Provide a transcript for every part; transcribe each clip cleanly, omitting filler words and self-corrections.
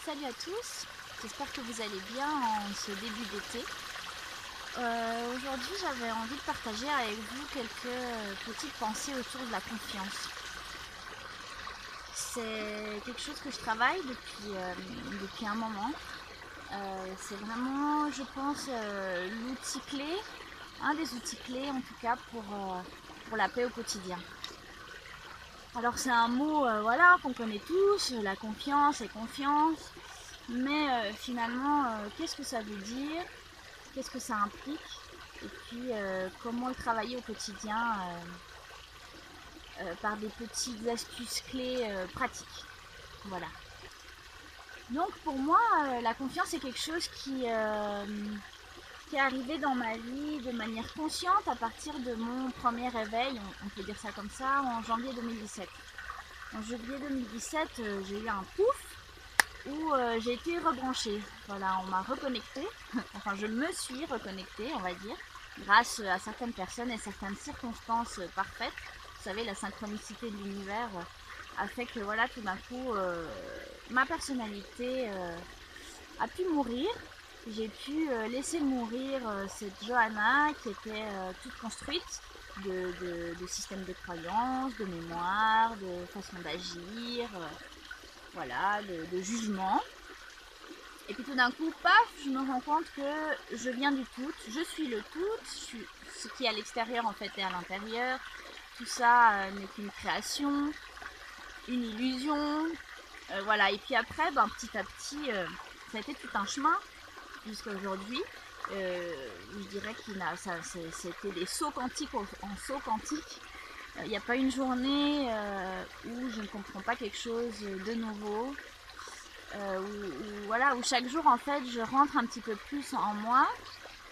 Salut à tous, j'espère que vous allez bien en ce début d'été. Aujourd'hui j'avais envie de partager avec vous quelques petites pensées autour de la confiance. C'est quelque chose que je travaille depuis un moment. C'est vraiment, je pense, l'outil clé, un des outils clés en tout cas pour la paix au quotidien. Alors c'est un mot voilà, qu'on connaît tous, la confiance et confiance, mais finalement qu'est-ce que ça veut dire, qu'est-ce que ça implique, et puis comment le travailler au quotidien par des petites astuces clés pratiques. Voilà. Donc pour moi, la confiance est quelque chose qui est arrivé dans ma vie de manière consciente à partir de mon premier réveil, on peut dire ça comme ça, en janvier 2017. En janvier 2017, j'ai eu un pouf où j'ai été rebranchée. Voilà, on m'a reconnectée, enfin je me suis reconnectée, on va dire, grâce à certaines personnes et certaines circonstances parfaites. Vous savez, la synchronicité de l'univers a fait que voilà, tout d'un coup, ma personnalité a pu mourir. J'ai pu laisser mourir cette Johanna qui était toute construite de systèmes de croyances, de mémoire, de façon d'agir, voilà, de jugement. Et puis tout d'un coup, paf, je me rends compte que je viens du tout, je suis le tout, ce qui est à l'extérieur en fait est à l'intérieur. Tout ça n'est qu'une création, une illusion, voilà. Et puis après, petit à petit, ça a été tout un chemin jusqu'à aujourd'hui. Je dirais qu'il c'était des sauts quantiques en sauts quantiques. Il n'y a pas une journée où je ne comprends pas quelque chose de nouveau. Où chaque jour en fait je rentre un petit peu plus en moi,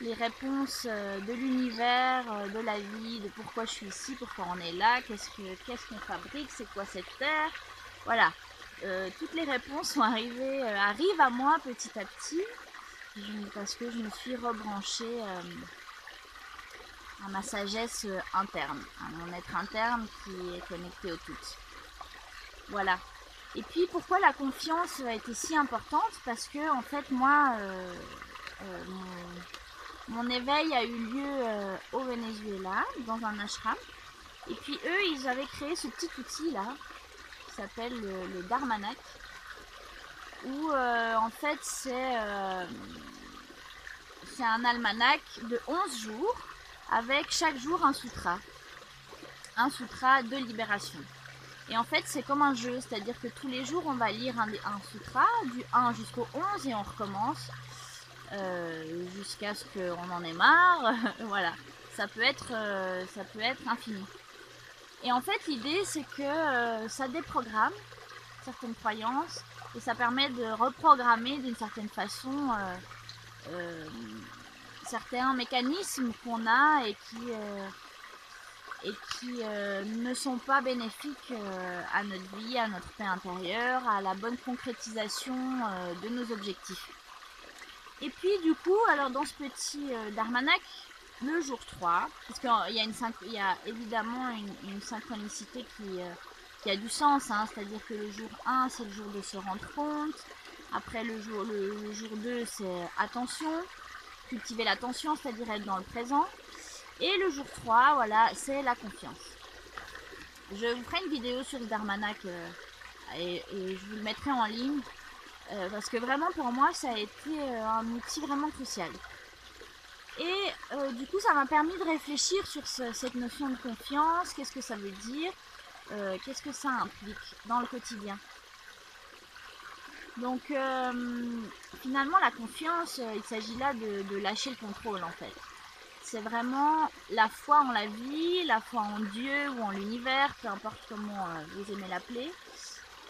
les réponses de l'univers, de la vie, de pourquoi je suis ici, pourquoi on est là, qu'est-ce qu'on fabrique, c'est quoi cette terre, voilà. Toutes les réponses arrivent à moi petit à petit, parce que je me suis rebranchée à ma sagesse interne, à mon être interne qui est connecté au tout. Voilà. Et puis pourquoi la confiance a été si importante? Parce que en fait moi, mon éveil a eu lieu au Venezuela, dans un ashram. Et puis eux, ils avaient créé ce petit outil là, qui s'appelle le Dharmanak, où en fait c'est un almanach de 11 jours, avec chaque jour un sutra de libération. Et en fait, c'est comme un jeu, c'est-à-dire que tous les jours, on va lire un sutra, du 1 jusqu'au 11, et on recommence jusqu'à ce qu'on en ait marre. Voilà, ça peut être infini. Et en fait, l'idée, c'est que ça déprogramme certaines croyances, et ça permet de reprogrammer d'une certaine façon certains mécanismes qu'on a et qui ne sont pas bénéfiques à notre vie, à notre paix intérieure, à la bonne concrétisation de nos objectifs. Et puis du coup, alors dans ce petit Dharmanak, le jour 3, parce qu'il y a évidemment une synchronicité qui a du sens, hein, c'est-à-dire que le jour 1, c'est le jour de se rendre compte, après le jour 2, c'est attention, cultiver l'attention, c'est-à-dire être dans le présent. Et le jour 3, voilà, c'est la confiance. Je vous ferai une vidéo sur le Dharmanak et je vous le mettrai en ligne parce que vraiment pour moi ça a été un outil vraiment crucial. Et du coup ça m'a permis de réfléchir sur cette notion de confiance, qu'est-ce que ça veut dire, qu'est-ce que ça implique dans le quotidien. Donc finalement la confiance, il s'agit là de lâcher le contrôle en fait. C'est vraiment la foi en la vie, la foi en Dieu ou en l'univers, peu importe comment vous aimez l'appeler,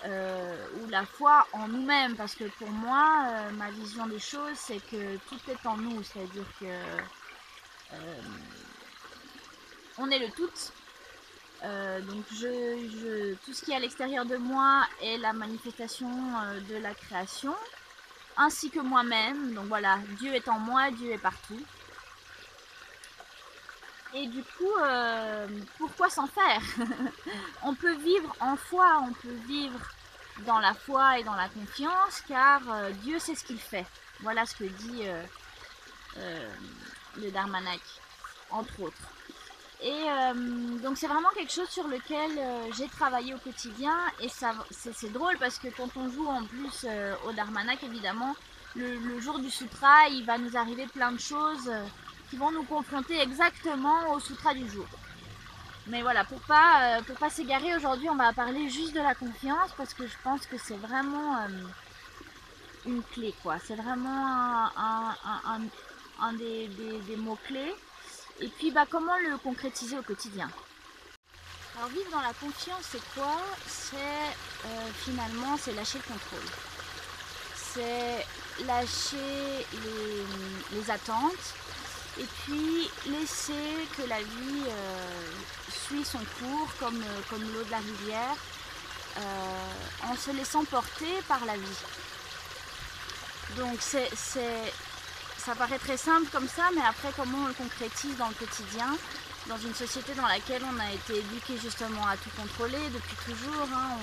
ou la foi en nous-mêmes, parce que pour moi, ma vision des choses, c'est que tout est en nous, c'est-à-dire que on est le tout. Donc tout ce qui est à l'extérieur de moi est la manifestation de la création, ainsi que moi-même. Donc voilà, Dieu est en moi, Dieu est partout. Et du coup, pourquoi s'en faire? On peut vivre en foi, on peut vivre dans la foi et dans la confiance, car Dieu sait ce qu'il fait. Voilà ce que dit le Dharmanak, entre autres. Et donc c'est vraiment quelque chose sur lequel j'ai travaillé au quotidien, et c'est drôle parce que quand on joue en plus au Dharmanak, évidemment, le jour du sutra, il va nous arriver plein de choses qui vont nous confronter exactement au sutra du jour. Mais voilà, pour pas s'égarer, aujourd'hui on va parler juste de la confiance, parce que je pense que c'est vraiment une clé, quoi. C'est vraiment un des mots-clés. Et puis comment le concrétiser au quotidien. Alors vivre dans la confiance, c'est quoi? C'est finalement, c'est lâcher le contrôle. C'est lâcher les attentes, et puis laisser que la vie suit son cours comme l'eau de la rivière, en se laissant porter par la vie. Donc ça paraît très simple comme ça, mais après comment on le concrétise dans le quotidien, dans une société dans laquelle on a été éduqué justement à tout contrôler depuis toujours, hein.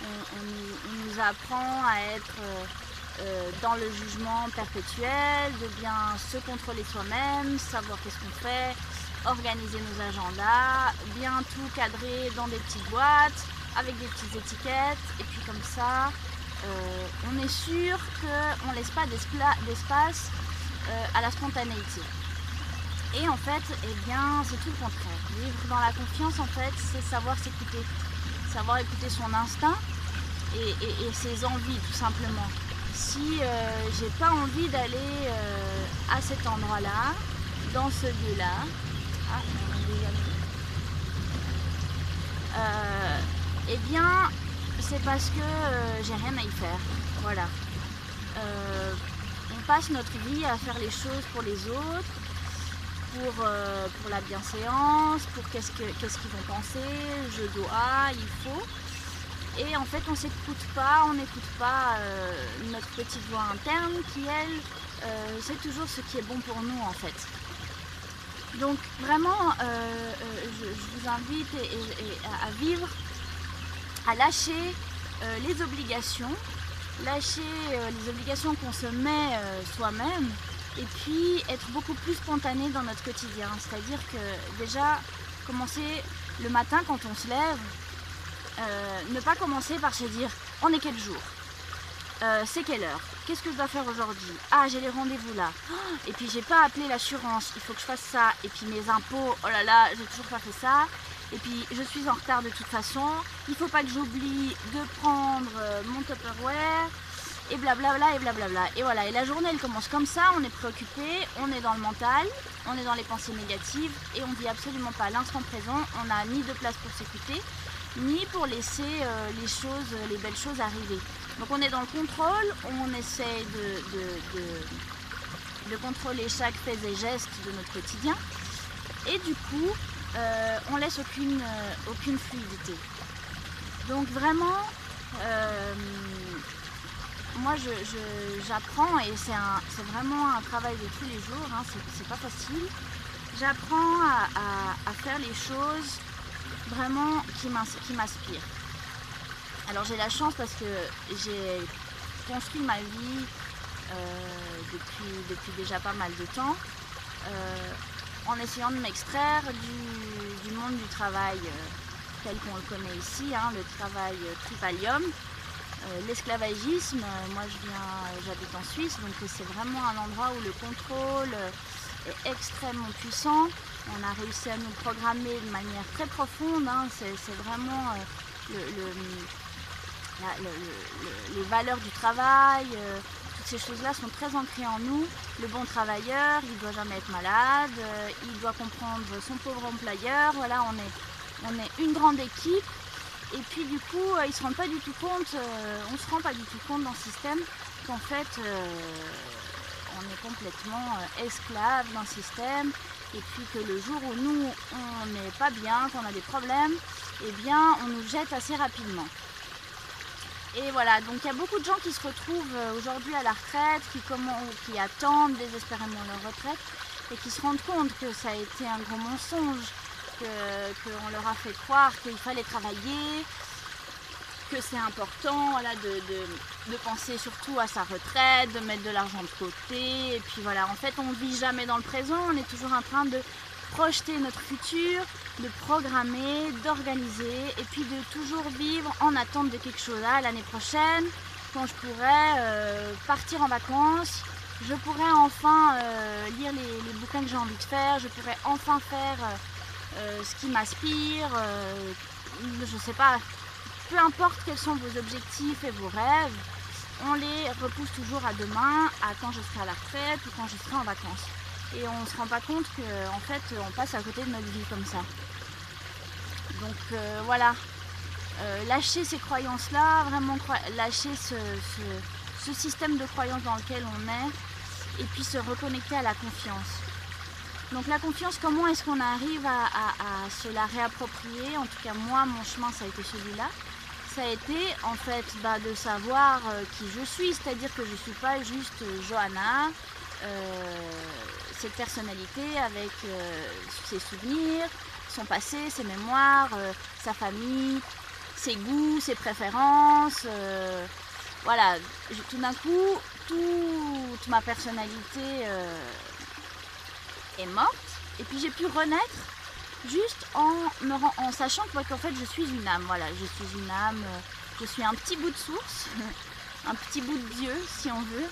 On nous apprend à être dans le jugement perpétuel, de bien se contrôler soi-même, savoir qu'est-ce qu'on fait, organiser nos agendas, bien tout cadrer dans des petites boîtes, avec des petites étiquettes, et puis comme ça, on est sûr qu'on ne laisse pas d'espace à la spontanéité. Et en fait, eh bien, c'est tout le contraire. Vivre dans la confiance, en fait, c'est savoir s'écouter. Savoir écouter son instinct et ses envies, tout simplement. Si j'ai pas envie d'aller à cet endroit-là, dans ce lieu-là, eh bien, c'est parce que j'ai rien à y faire. Voilà. On passe notre vie à faire les choses pour les autres, pour la bienséance, pour qu'est-ce qu'ils vont penser, je dois, il faut. Et en fait, on s'écoute pas, on n'écoute pas notre petite voix interne qui, elle, sait toujours ce qui est bon pour nous, en fait. Donc vraiment, je vous invite à vivre, à lâcher les obligations qu'on se met soi-même, et puis être beaucoup plus spontané dans notre quotidien. C'est-à-dire que déjà, commencer le matin quand on se lève, ne pas commencer par se dire « on est quel jour ? C'est quelle heure ? Qu'est-ce que je dois faire aujourd'hui ? Ah, j'ai les rendez-vous là. Et puis j'ai pas appelé l'assurance, il faut que je fasse ça. Et puis mes impôts, oh là là, j'ai toujours pas fait ça. Et puis je suis en retard de toute façon. Il faut pas que j'oublie de prendre mon Tupperware. Et blablabla et blablabla. Et voilà, et la journée elle commence comme ça, on est préoccupé, on est dans le mental, on est dans les pensées négatives, et on vit absolument pas l'instant présent. On n'a ni de place pour s'écouter, ni pour laisser les belles choses arriver. Donc on est dans le contrôle, on essaie de contrôler chaque fait et geste de notre quotidien, et du coup on laisse aucune fluidité. Donc vraiment, moi j'apprends, et c'est vraiment un travail de tous les jours, hein, c'est pas facile. J'apprends à faire les choses vraiment qui m'inspirent. Alors j'ai la chance parce que j'ai construit ma vie depuis déjà pas mal de temps, en essayant de m'extraire du monde du travail tel qu'on le connaît ici, hein, le travail tripalium, l'esclavagisme. Moi j'habite en Suisse, donc c'est vraiment un endroit où le contrôle est extrêmement puissant. On a réussi à nous programmer de manière très profonde, hein. C'est vraiment les valeurs du travail, toutes ces choses-là sont très ancrées en nous. Le bon travailleur, il ne doit jamais être malade, il doit comprendre son pauvre employeur. Voilà, on est une grande équipe. Et puis du coup, ils se rendent pas du tout compte, on se rend pas du tout compte dans ce système qu'en fait, on est complètement esclave d'un système. Et puis que le jour où nous, on n'est pas bien, qu'on a des problèmes, eh bien, on nous jette assez rapidement. Et voilà, donc il y a beaucoup de gens qui se retrouvent aujourd'hui à la retraite, qui attendent désespérément leur retraite, et qui se rendent compte que ça a été un gros mensonge, qu'on leur a fait croire qu'il fallait travailler, que c'est important, voilà, de penser surtout à sa retraite, de mettre de l'argent de côté. Et puis voilà, en fait, on ne vit jamais dans le présent, on est toujours en train de projeter notre futur, de programmer, d'organiser, et puis de toujours vivre en attente de quelque chose. Ah, l'année prochaine, quand je pourrais partir en vacances, je pourrais enfin lire les bouquins que j'ai envie de faire, je pourrais enfin faire ce qui m'aspire, je sais pas. Peu importe quels sont vos objectifs et vos rêves, on les repousse toujours à demain, à quand je serai à la retraite ou quand je serai en vacances. Et on ne se rend pas compte qu'en fait, on passe à côté de notre vie comme ça. Donc voilà, lâcher ces croyances-là, vraiment lâcher ce système de croyances dans lequel on est, et puis se reconnecter à la confiance. Donc la confiance, comment est-ce qu'on arrive à se la réapproprier? En tout cas, moi, mon chemin, ça a été celui-là. Ça a été en fait de savoir qui je suis, c'est-à-dire que je ne suis pas juste Johanna, cette personnalité avec ses souvenirs, son passé, ses mémoires, sa famille, ses goûts, ses préférences. Voilà, tout d'un coup, toute ma personnalité est morte, et puis j'ai pu renaître juste en sachant qu'en fait je suis une âme, voilà, je suis une âme, je suis un petit bout de source, un petit bout de Dieu si on veut,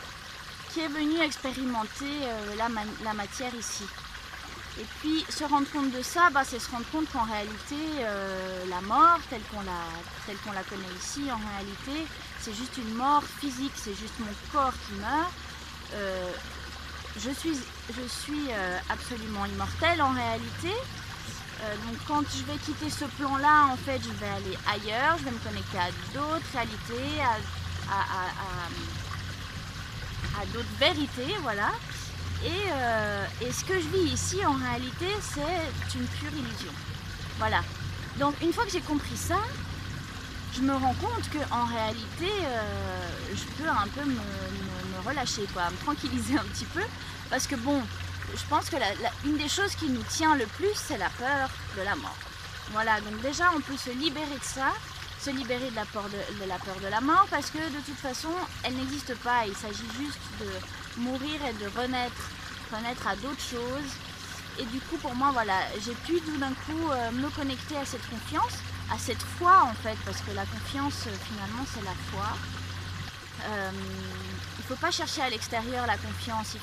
qui est venu expérimenter la matière ici. Et puis se rendre compte de ça, c'est se rendre compte qu'en réalité la mort telle qu'on la connaît ici, en réalité c'est juste une mort physique, c'est juste mon corps qui meurt. Je suis absolument immortelle en réalité. Donc quand je vais quitter ce plan-là, en fait, je vais aller ailleurs, je vais me connecter à d'autres réalités, à d'autres vérités, voilà. Et ce que je vis ici, en réalité, c'est une pure illusion. Voilà. Donc une fois que j'ai compris ça, je me rends compte qu'en réalité, je peux un peu me relâcher, quoi, me tranquilliser un petit peu, parce que bon, je pense que une des choses qui nous tient le plus, c'est la peur de la mort. Voilà, donc déjà on peut se libérer de ça, se libérer de la peur de la mort, parce que de toute façon, elle n'existe pas. Il s'agit juste de mourir et de renaître à d'autres choses. Et du coup, pour moi, voilà, j'ai pu tout d'un coup me connecter à cette confiance, à cette foi en fait, parce que la confiance, finalement, c'est la foi. Il ne faut pas chercher à l'extérieur la confiance.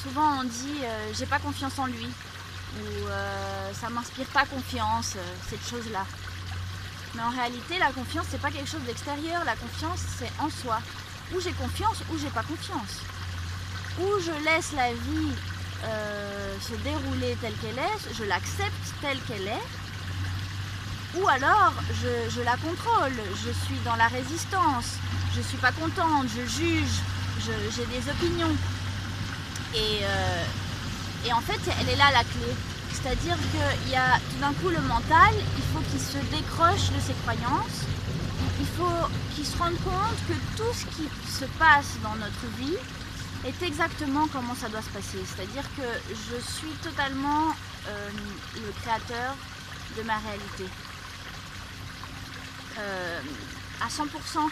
Souvent on dit j'ai pas confiance en lui, ou ça m'inspire pas confiance, cette chose-là. Mais en réalité, la confiance, c'est pas quelque chose d'extérieur. La confiance, c'est en soi. Ou j'ai confiance, ou j'ai pas confiance. Ou je laisse la vie se dérouler telle qu'elle est, je l'accepte telle qu'elle est, ou alors je la contrôle, je suis dans la résistance, je suis pas contente, je juge, j'ai des opinions. Et en fait, elle est là la clé. C'est-à-dire qu'il y a tout d'un coup le mental, il faut qu'il se décroche de ses croyances, il faut qu'il se rende compte que tout ce qui se passe dans notre vie est exactement comment ça doit se passer. C'est-à-dire que je suis totalement le créateur de ma réalité. À 100%.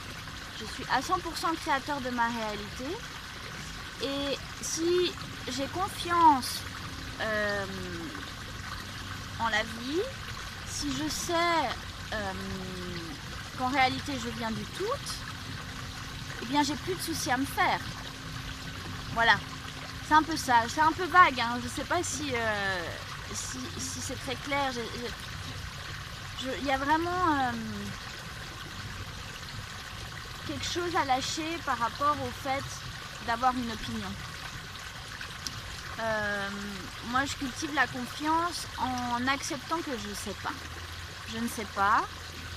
Je suis à 100% créateur de ma réalité. Et si j'ai confiance en la vie, si je sais qu'en réalité je viens du tout, eh bien j'ai plus de soucis à me faire. Voilà, c'est un peu ça, c'est un peu vague, hein. Je ne sais pas si c'est très clair. Il y a vraiment quelque chose à lâcher par rapport au fait d'avoir une opinion. Moi je cultive la confiance en acceptant que je ne sais pas. Je ne sais pas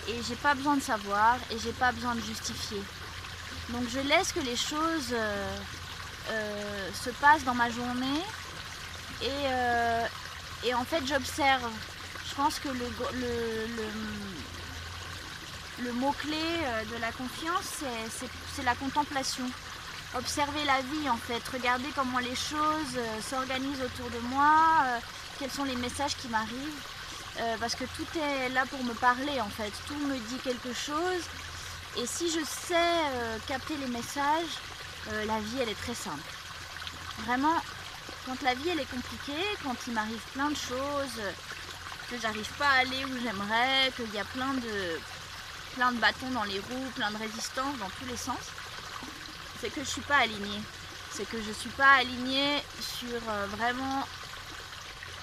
et j'ai pas besoin de savoir et j'ai pas besoin de justifier. Donc je laisse que les choses se passent dans ma journée et en fait j'observe. Je pense que le mot-clé de la confiance, c'est la contemplation. Observer la vie en fait, regarder comment les choses s'organisent autour de moi, quels sont les messages qui m'arrivent. parce que tout est là pour me parler en fait, tout me dit quelque chose. Et si je sais capter les messages, la vie elle est très simple. Vraiment, quand la vie elle est compliquée, quand il m'arrive plein de choses, que j'arrive pas à aller où j'aimerais, qu'il y a plein de bâtons dans les roues, plein de résistance dans tous les sens, c'est que je suis pas alignée. C'est que je suis pas alignée sur vraiment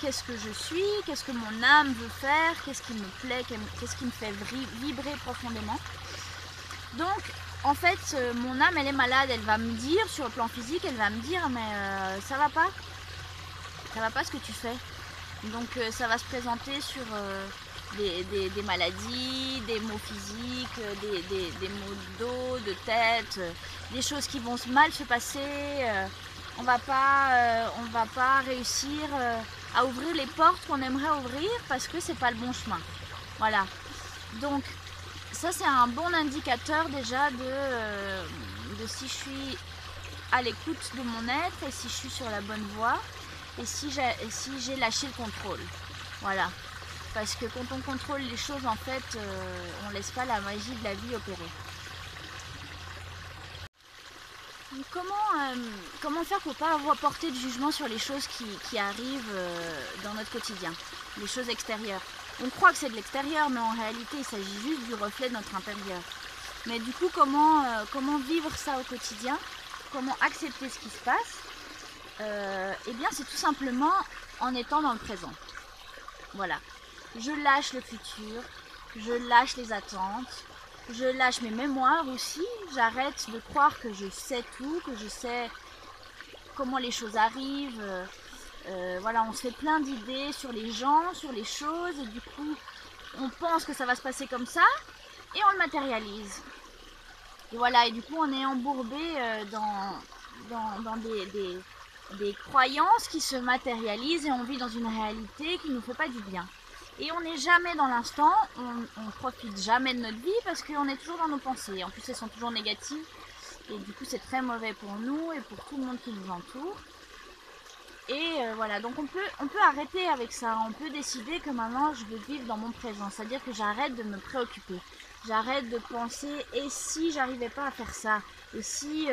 qu'est-ce que je suis, qu'est-ce que mon âme veut faire, qu'est-ce qui me plaît, qu'est-ce qui me fait vibrer profondément. Donc en fait mon âme elle est malade, elle va me dire sur le plan physique, elle va me dire mais ça va pas ce que tu fais. Donc ça va se présenter sur des maladies, des maux physiques, des maux de dos, de tête, des choses qui vont mal se passer. On va pas réussir à ouvrir les portes qu'on aimerait ouvrir parce que c'est pas le bon chemin. Voilà. Donc ça c'est un bon indicateur déjà de si je suis à l'écoute de mon être et si je suis sur la bonne voie. Et si j'ai lâché le contrôle, voilà. Parce que quand on contrôle les choses, en fait, on ne laisse pas la magie de la vie opérer. Donc, comment faire pour ne pas avoir porté de jugement sur les choses qui arrivent dans notre quotidien, les choses extérieures. On croit que c'est de l'extérieur, mais en réalité, il s'agit juste du reflet de notre intérieur. Mais du coup, comment vivre ça au quotidien? Comment accepter ce qui se passe? Eh bien c'est tout simplement en étant dans le présent. Voilà, je lâche le futur, je lâche les attentes, je lâche mes mémoires aussi, j'arrête de croire que je sais tout, que je sais comment les choses arrivent. Voilà, on se fait plein d'idées sur les gens, sur les choses, et du coup on pense que ça va se passer comme ça et on le matérialise. Et voilà, et du coup on est embourbé dans des croyances qui se matérialisent et on vit dans une réalité qui ne nous fait pas du bien. Et on n'est jamais dans l'instant, on profite jamais de notre vie parce qu'on est toujours dans nos pensées. En plus, elles sont toujours négatives et du coup, c'est très mauvais pour nous et pour tout le monde qui nous entoure. Et voilà, donc on peut arrêter avec ça. On peut décider que maintenant, je veux vivre dans mon présent. C'est-à-dire que j'arrête de me préoccuper. J'arrête de penser, et si j'arrivais pas à faire ça? Et si...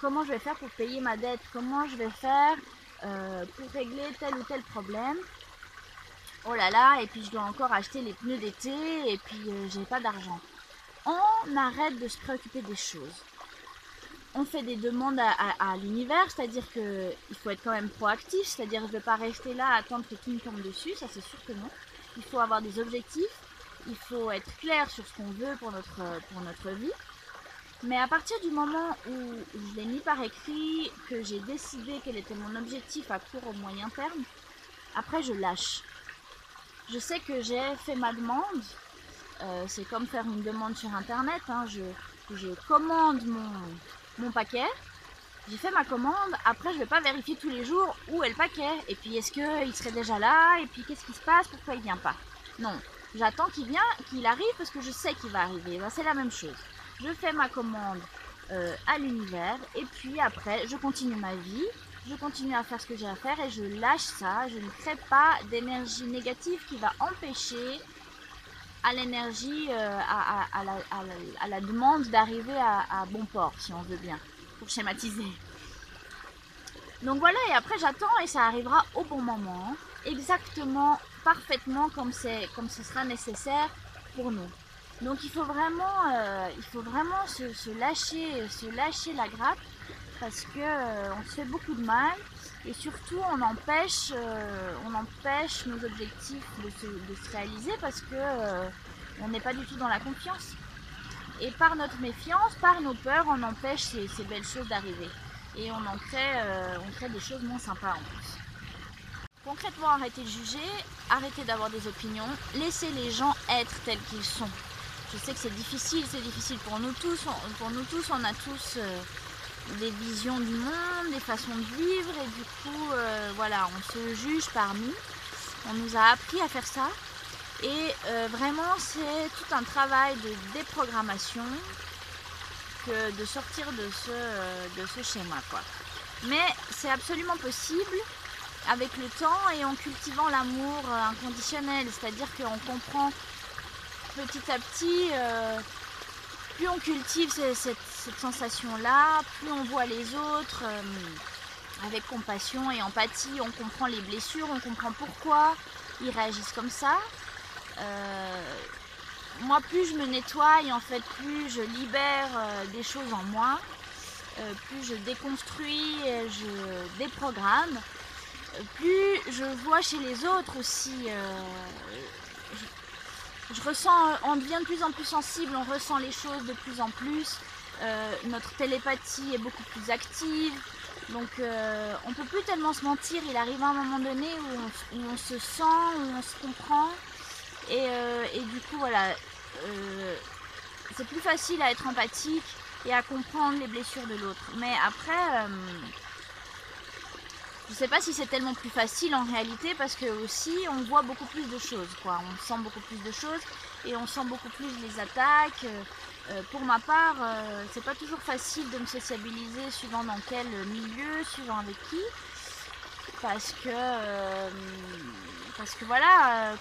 comment je vais faire pour payer ma dette? Comment je vais faire pour régler tel ou tel problème? Oh là là, et puis je dois encore acheter les pneus d'été, et puis j'ai pas d'argent. On arrête de se préoccuper des choses. On fait des demandes à l'univers, c'est-à-dire qu'il faut être quand même proactif, c'est-à-dire je ne vais pas rester là à attendre que tout me tombe dessus, ça c'est sûr que non. Il faut avoir des objectifs, il faut être clair sur ce qu'on veut pour notre vie. Mais à partir du moment où je l'ai mis par écrit, que j'ai décidé quel était mon objectif à court ou moyen terme, après je lâche. Je sais que j'ai fait ma demande, c'est comme faire une demande sur internet, hein. Je commande mon paquet, j'ai fait ma commande, après je vais pas vérifier tous les jours où est le paquet, et puis est-ce qu'il serait déjà là, et puis qu'est-ce qui se passe, pourquoi il vient pas. Non, j'attends qu'il arrive parce que je sais qu'il va arriver, ben, c'est la même chose. Je fais ma commande à l'univers et puis après je continue ma vie, je continue à faire ce que j'ai à faire et je lâche ça, je ne crée pas d'énergie négative qui va empêcher à l'énergie, à la demande d'arriver à bon port, si on veut bien, pour schématiser. Donc voilà, et après j'attends et ça arrivera au bon moment, exactement, parfaitement comme ce sera nécessaire pour nous. Donc il faut vraiment se lâcher la grappe parce que on se fait beaucoup de mal et surtout on empêche nos objectifs de se réaliser parce que on n'est pas du tout dans la confiance. Et par notre méfiance, par nos peurs, on empêche ces belles choses d'arriver. Et on crée des choses moins sympas en plus. Concrètement, arrêtez de juger, arrêtez d'avoir des opinions, laissez les gens être tels qu'ils sont. Je sais que c'est difficile pour nous tous. On a tous des visions du monde, des façons de vivre et du coup, voilà, on se juge par nous. On nous a appris à faire ça et vraiment, c'est tout un travail de déprogrammation que de sortir de ce schéma, quoi. Mais c'est absolument possible avec le temps et en cultivant l'amour inconditionnel, c'est-à-dire qu'on comprend petit à petit, plus on cultive cette sensation-là, plus on voit les autres avec compassion et empathie, on comprend les blessures, on comprend pourquoi ils réagissent comme ça. Moi, plus je me nettoie et en fait, plus je libère des choses en moi, plus je déconstruis, je déprogramme, plus je vois chez les autres aussi. Je ressens, on devient de plus en plus sensible, on ressent les choses de plus en plus. Notre télépathie est beaucoup plus active. Donc on ne peut plus tellement se mentir. Il arrive à un moment donné où on se sent, où on se comprend. Et du coup, voilà, c'est plus facile à être empathique et à comprendre les blessures de l'autre. Mais après, je ne sais pas si c'est tellement plus facile en réalité, parce que aussi on voit beaucoup plus de choses, quoi. On sent beaucoup plus de choses et on sent beaucoup plus les attaques. Pour ma part, c'est pas toujours facile de me sociabiliser suivant dans quel milieu, suivant avec qui, parce que voilà,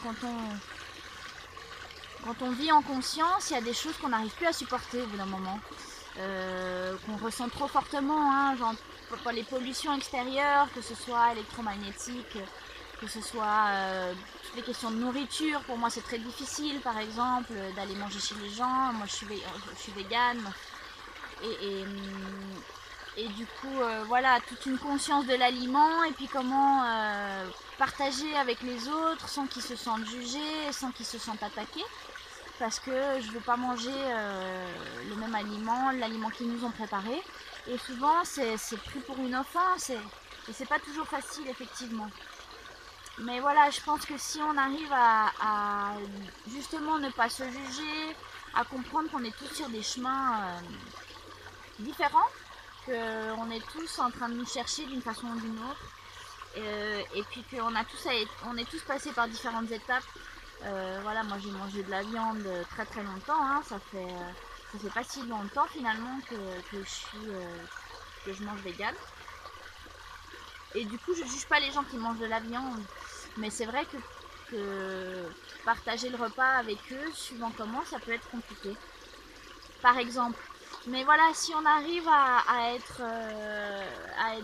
quand on vit en conscience, il y a des choses qu'on n'arrive plus à supporter au bout d'un moment, qu'on ressent trop fortement, hein, genre les pollutions extérieures, que ce soit électromagnétique, que ce soit toutes les questions de nourriture. Pour moi, c'est très difficile, par exemple, d'aller manger chez les gens. Moi, je suis végane. Et du coup, voilà, toute une conscience de l'aliment et puis comment partager avec les autres sans qu'ils se sentent jugés, sans qu'ils se sentent attaqués. Parce que je ne veux pas manger le même aliment, l'aliment qu'ils nous ont préparé. Et souvent, c'est pris pour une offense et c'est pas toujours facile, effectivement. Mais voilà, je pense que si on arrive à justement ne pas se juger, à comprendre qu'on est tous sur des chemins différents, qu'on est tous en train de nous chercher d'une façon ou d'une autre, et puis qu'on on est tous passés par différentes étapes. Voilà, moi j'ai mangé de la viande très très longtemps, hein. Ça fait pas si longtemps finalement que je mange vegan. Et du coup, je juge pas les gens qui mangent de la viande, mais c'est vrai que partager le repas avec eux, suivant comment, ça peut être compliqué. Par exemple. Mais voilà, si on arrive à être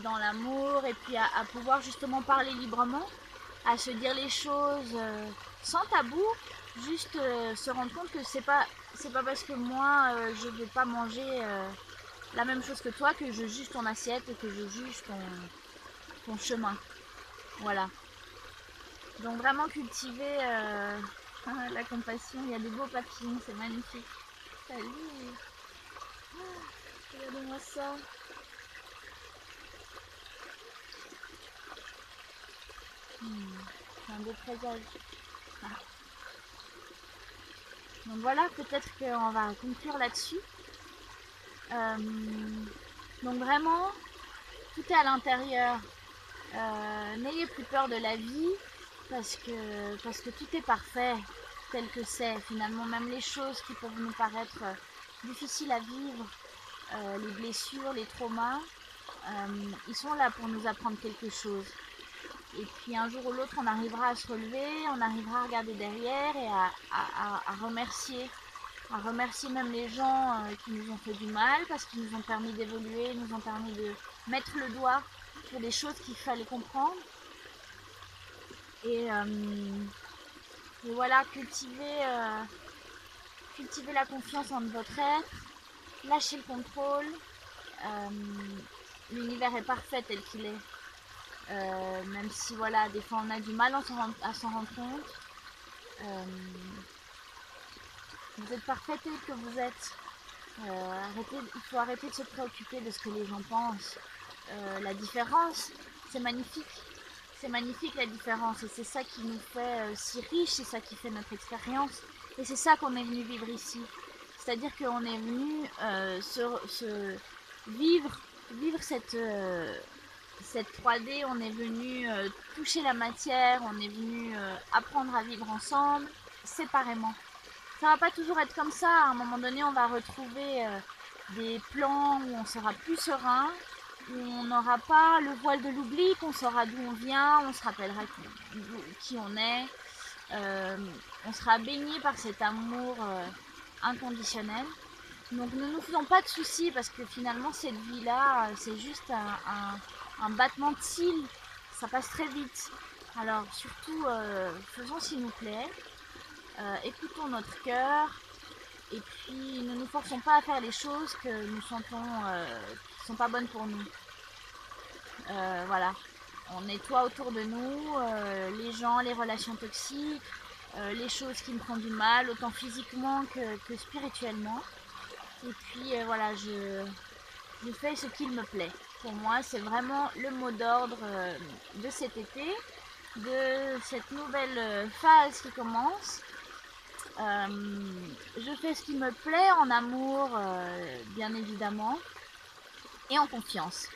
dans l'amour et puis à pouvoir justement parler librement, à se dire les choses sans tabou, juste se rendre compte que c'est pas parce que moi je vais pas manger la même chose que toi que je juge ton assiette et que je juge ton chemin. Voilà. Donc vraiment cultiver la compassion. Il y a des beaux papillons, c'est magnifique. Salut. Regardez-moi ça. C'est un beau présage. Ah. Donc voilà, peut-être qu'on va conclure là-dessus. Donc vraiment, tout est à l'intérieur. N'ayez plus peur de la vie parce que tout est parfait tel que c'est. Finalement, même les choses qui peuvent nous paraître difficiles à vivre, les blessures, les traumas, ils sont là pour nous apprendre quelque chose. Et puis un jour ou l'autre, on arrivera à se relever, on arrivera à regarder derrière et à remercier. À remercier même les gens qui nous ont fait du mal parce qu'ils nous ont permis d'évoluer, nous ont permis de mettre le doigt sur des choses qu'il fallait comprendre. Et voilà, cultiver la confiance en votre être, lâcher le contrôle. L'univers est parfait tel qu'il est. Même si voilà, des fois on a du mal à s'en rendre compte. Vous êtes parfait tel que vous êtes. Il faut arrêter de se préoccuper de ce que les gens pensent. La différence, c'est magnifique. C'est magnifique la différence et c'est ça qui nous fait si riches, c'est ça qui fait notre expérience. Et c'est ça qu'on est venu vivre ici. C'est-à-dire qu'on est venu vivre cette 3D, on est venu toucher la matière, on est venu apprendre à vivre ensemble, séparément. Ça va pas toujours être comme ça, à un moment donné on va retrouver des plans où on sera plus serein, où on n'aura pas le voile de l'oubli, qu'on saura d'où on vient, on se rappellera qui on est, on sera baigné par cet amour inconditionnel. Donc ne nous faisons pas de soucis parce que finalement cette vie-là, c'est juste un battement de cils, ça passe très vite. Alors surtout, faisons s'il nous plaît, écoutons notre cœur et puis ne nous forçons pas à faire les choses que nous sentons qui ne sont pas bonnes pour nous. Voilà, on nettoie autour de nous les gens, les relations toxiques, les choses qui me font du mal, autant physiquement que spirituellement. Et puis voilà, je fais ce qu'il me plaît. Pour moi, c'est vraiment le mot d'ordre de cet été, de cette nouvelle phase qui commence. Je fais ce qui me plaît en amour, bien évidemment, et en confiance.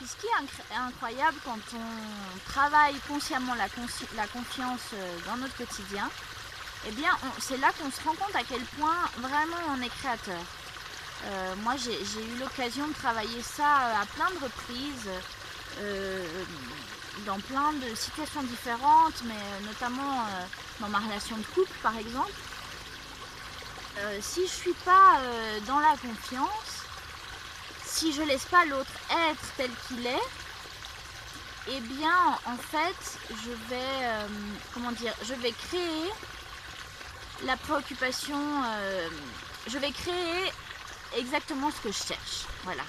Et ce qui est incroyable quand on travaille consciemment la confiance dans notre quotidien, eh bien, c'est là qu'on se rend compte à quel point vraiment on est créateur. Moi, j'ai eu l'occasion de travailler ça à plein de reprises, dans plein de situations différentes, mais notamment dans ma relation de couple, par exemple. Si je ne suis pas dans la confiance, si je laisse pas l'autre être tel qu'il est, eh bien, en fait, je vais créer la préoccupation, je vais créer exactement ce que je cherche. Voilà.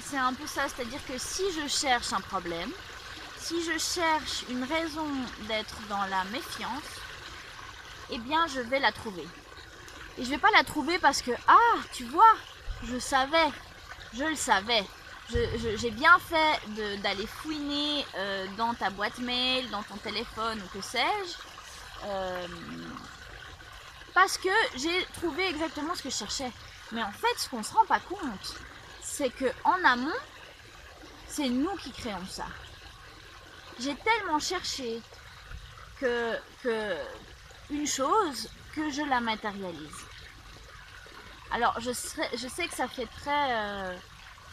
C'est un peu ça, c'est-à-dire que si je cherche un problème, si je cherche une raison d'être dans la méfiance, eh bien, je vais la trouver. Et je vais pas la trouver parce que, ah, tu vois, je le savais. J'ai bien fait d'aller fouiner dans ta boîte mail, dans ton téléphone ou que sais-je, parce que j'ai trouvé exactement ce que je cherchais. Mais en fait, ce qu'on ne se rend pas compte, c'est qu'en amont, c'est nous qui créons ça. J'ai tellement cherché une chose que je la matérialise. Alors, je sais que ça fait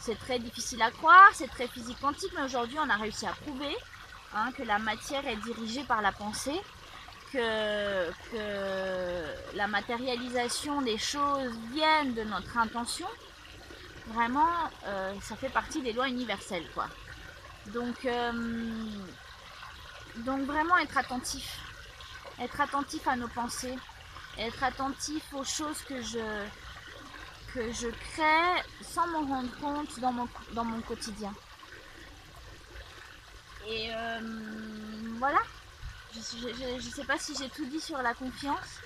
c'est très difficile à croire, c'est très physique quantique, mais aujourd'hui, on a réussi à prouver que la matière est dirigée par la pensée, que la matérialisation des choses viennent de notre intention. Vraiment, ça fait partie des lois universelles, quoi. Donc vraiment être attentif à nos pensées, être attentif aux choses que je crée sans m'en rendre compte dans mon quotidien. Et voilà, je sais pas si j'ai tout dit sur la confiance.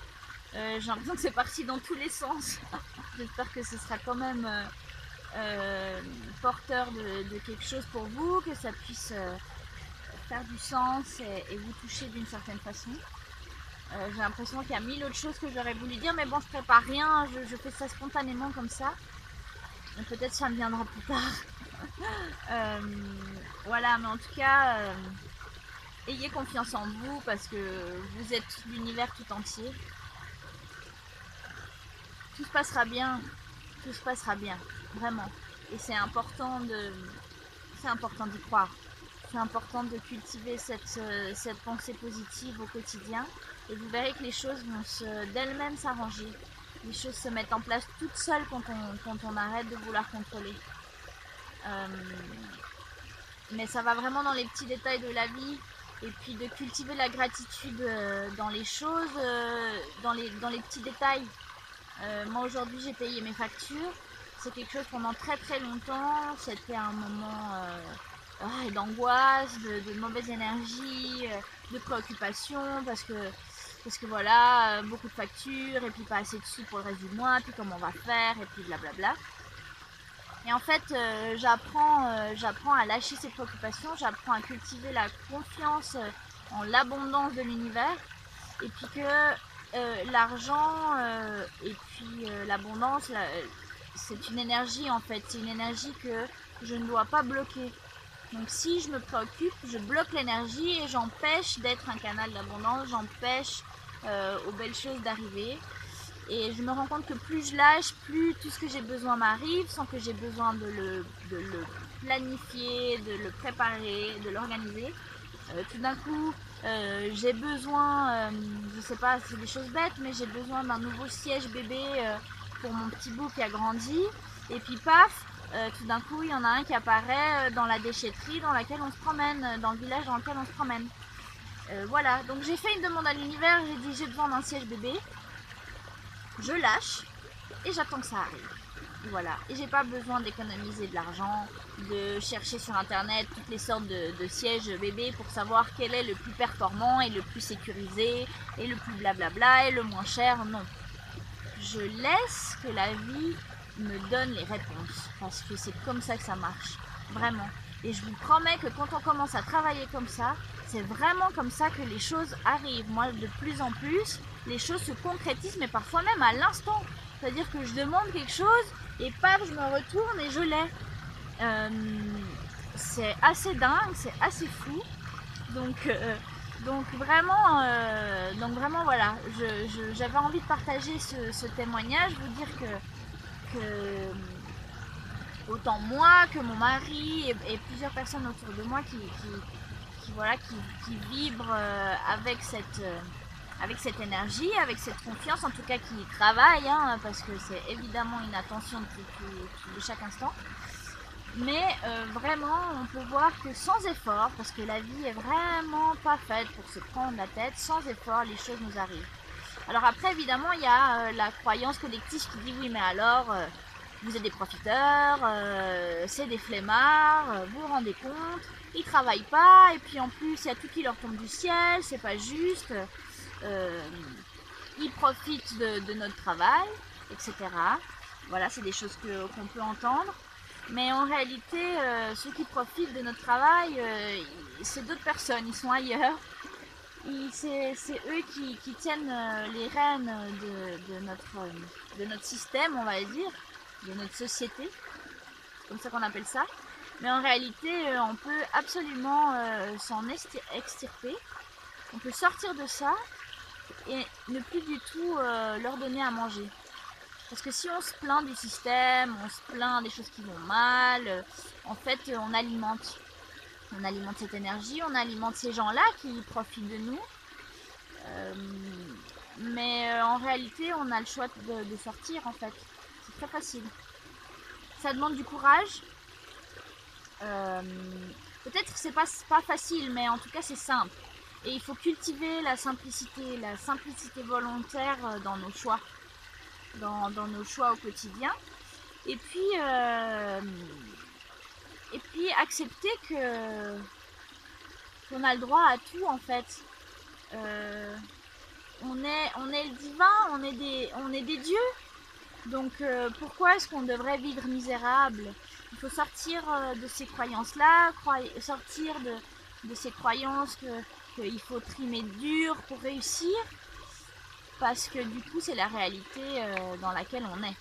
J'ai l'impression que c'est parti dans tous les sens. J'espère que ce sera quand même porteur de quelque chose pour vous, que ça puisse faire du sens et vous toucher d'une certaine façon. J'ai l'impression qu'il y a mille autres choses que j'aurais voulu dire, mais bon, je prépare rien, je fais ça spontanément comme ça. Peut-être ça me viendra plus tard. Voilà, mais en tout cas, ayez confiance en vous parce que vous êtes l'univers tout entier. Tout se passera bien, vraiment. Et c'est important d'y croire. C'est important de cultiver cette pensée positive au quotidien. Et vous verrez que les choses vont d'elles-mêmes s'arranger. Les choses se mettent en place toutes seules quand on arrête de vouloir contrôler. Mais ça va vraiment dans les petits détails de la vie. Et puis de cultiver la gratitude dans les choses, dans les petits détails. Moi aujourd'hui j'ai payé mes factures. C'est quelque chose pendant très très longtemps. C'était un moment d'angoisse, de mauvaise énergie, de préoccupation parce que voilà, beaucoup de factures et puis pas assez de sous pour le reste du mois, puis comment on va faire et puis blablabla. Et en fait, j'apprends à lâcher ces préoccupations, j'apprends à cultiver la confiance en l'abondance de l'univers et puis que l'argent et puis l'abondance, c'est une énergie en fait, c'est une énergie que je ne dois pas bloquer. Donc si je me préoccupe, je bloque l'énergie et j'empêche d'être un canal d'abondance, j'empêche aux belles choses d'arriver. Et je me rends compte que plus je lâche, plus tout ce que j'ai besoin m'arrive, sans que j'ai besoin de le planifier, de le préparer, de l'organiser. Tout d'un coup, j'ai besoin, je sais pas, c'est des choses bêtes, mais j'ai besoin d'un nouveau siège bébé pour mon petit bout qui a grandi. Et puis paf, tout d'un coup, il y en a un qui apparaît dans la déchetterie dans laquelle on se promène, dans le village dans lequel on se promène. Voilà, donc j'ai fait une demande à l'univers, j'ai dit j'ai besoin d'un siège bébé. Je lâche et j'attends que ça arrive. Voilà, et j'ai pas besoin d'économiser de l'argent, de chercher sur internet toutes les sortes de sièges bébés pour savoir quel est le plus performant et le plus sécurisé et le plus blablabla et le moins cher. Non, je laisse que la vie me donne les réponses parce que c'est comme ça que ça marche, vraiment. Et je vous promets que quand on commence à travailler comme ça, c'est vraiment comme ça que les choses arrivent. Moi, de plus en plus, les choses se concrétisent, mais parfois même à l'instant. C'est-à-dire que je demande quelque chose et paf, je me retourne et je l'ai. C'est assez dingue, c'est assez fou. Donc vraiment voilà, j'avais envie de partager ce témoignage, vous dire que autant moi que mon mari et plusieurs personnes autour de moi qui vibrent avec cette énergie, avec cette confiance, en tout cas qui y travaillent, hein, parce que c'est évidemment une attention de chaque instant. Mais vraiment, on peut voir que sans effort, parce que la vie est vraiment pas faite pour se prendre la tête, sans effort, les choses nous arrivent. Alors après, évidemment, il y a la croyance collective qui dit oui, mais alors, vous êtes des profiteurs, c'est des flemmards, vous vous rendez compte, ils travaillent pas, et puis en plus, il y a tout qui leur tombe du ciel, c'est pas juste, ils profitent de notre travail, etc. Voilà, c'est des choses qu'on peut entendre. Mais en réalité, ceux qui profitent de notre travail, c'est d'autres personnes, ils sont ailleurs. C'est eux qui tiennent les rênes de notre système, on va dire, de notre société, c'est comme ça qu'on appelle ça. Mais en réalité, on peut absolument s'en extirper, on peut sortir de ça et ne plus du tout leur donner à manger. Parce que si on se plaint du système, on se plaint des choses qui vont mal, en fait on alimente cette énergie, on alimente ces gens-là qui profitent de nous. Mais en réalité on a le choix de sortir en fait. C'est très facile. Ça demande du courage. Peut-être que c'est pas facile, mais en tout cas c'est simple. Et il faut cultiver la simplicité volontaire dans nos choix. Dans nos choix au quotidien. Et puis accepter qu'on a le droit à tout en fait. On est le divin, on est des dieux. Donc pourquoi est-ce qu'on devrait vivre misérable? Il faut sortir de ces croyances-là, sortir de ces croyances qu'il faut trimer dur pour réussir. Parce que du coup c'est la réalité dans laquelle on est.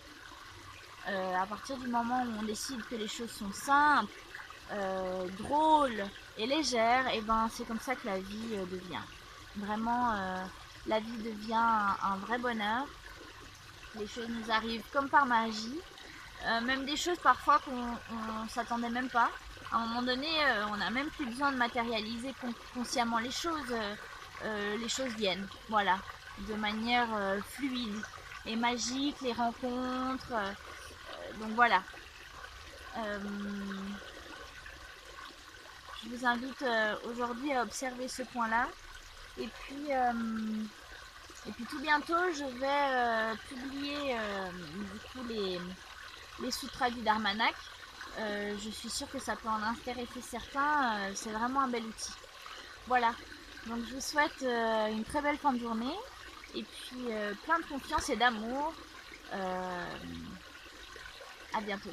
À partir du moment où on décide que les choses sont simples, drôles et légères, et ben c'est comme ça que la vie devient. Vraiment, la vie devient un vrai bonheur. Les choses nous arrivent comme par magie, même des choses parfois qu'on s'attendait même pas. À un moment donné, on n'a même plus besoin de matérialiser consciemment les choses viennent, voilà, de manière fluide et magique, les rencontres. Donc voilà. Je vous invite aujourd'hui à observer ce point-là. Et puis tout bientôt, je vais publier du coup les sutras du Dharmanak. Je suis sûre que ça peut en intéresser certains. C'est vraiment un bel outil. Voilà. Donc je vous souhaite une très belle fin de journée. Et puis plein de confiance et d'amour. À bientôt.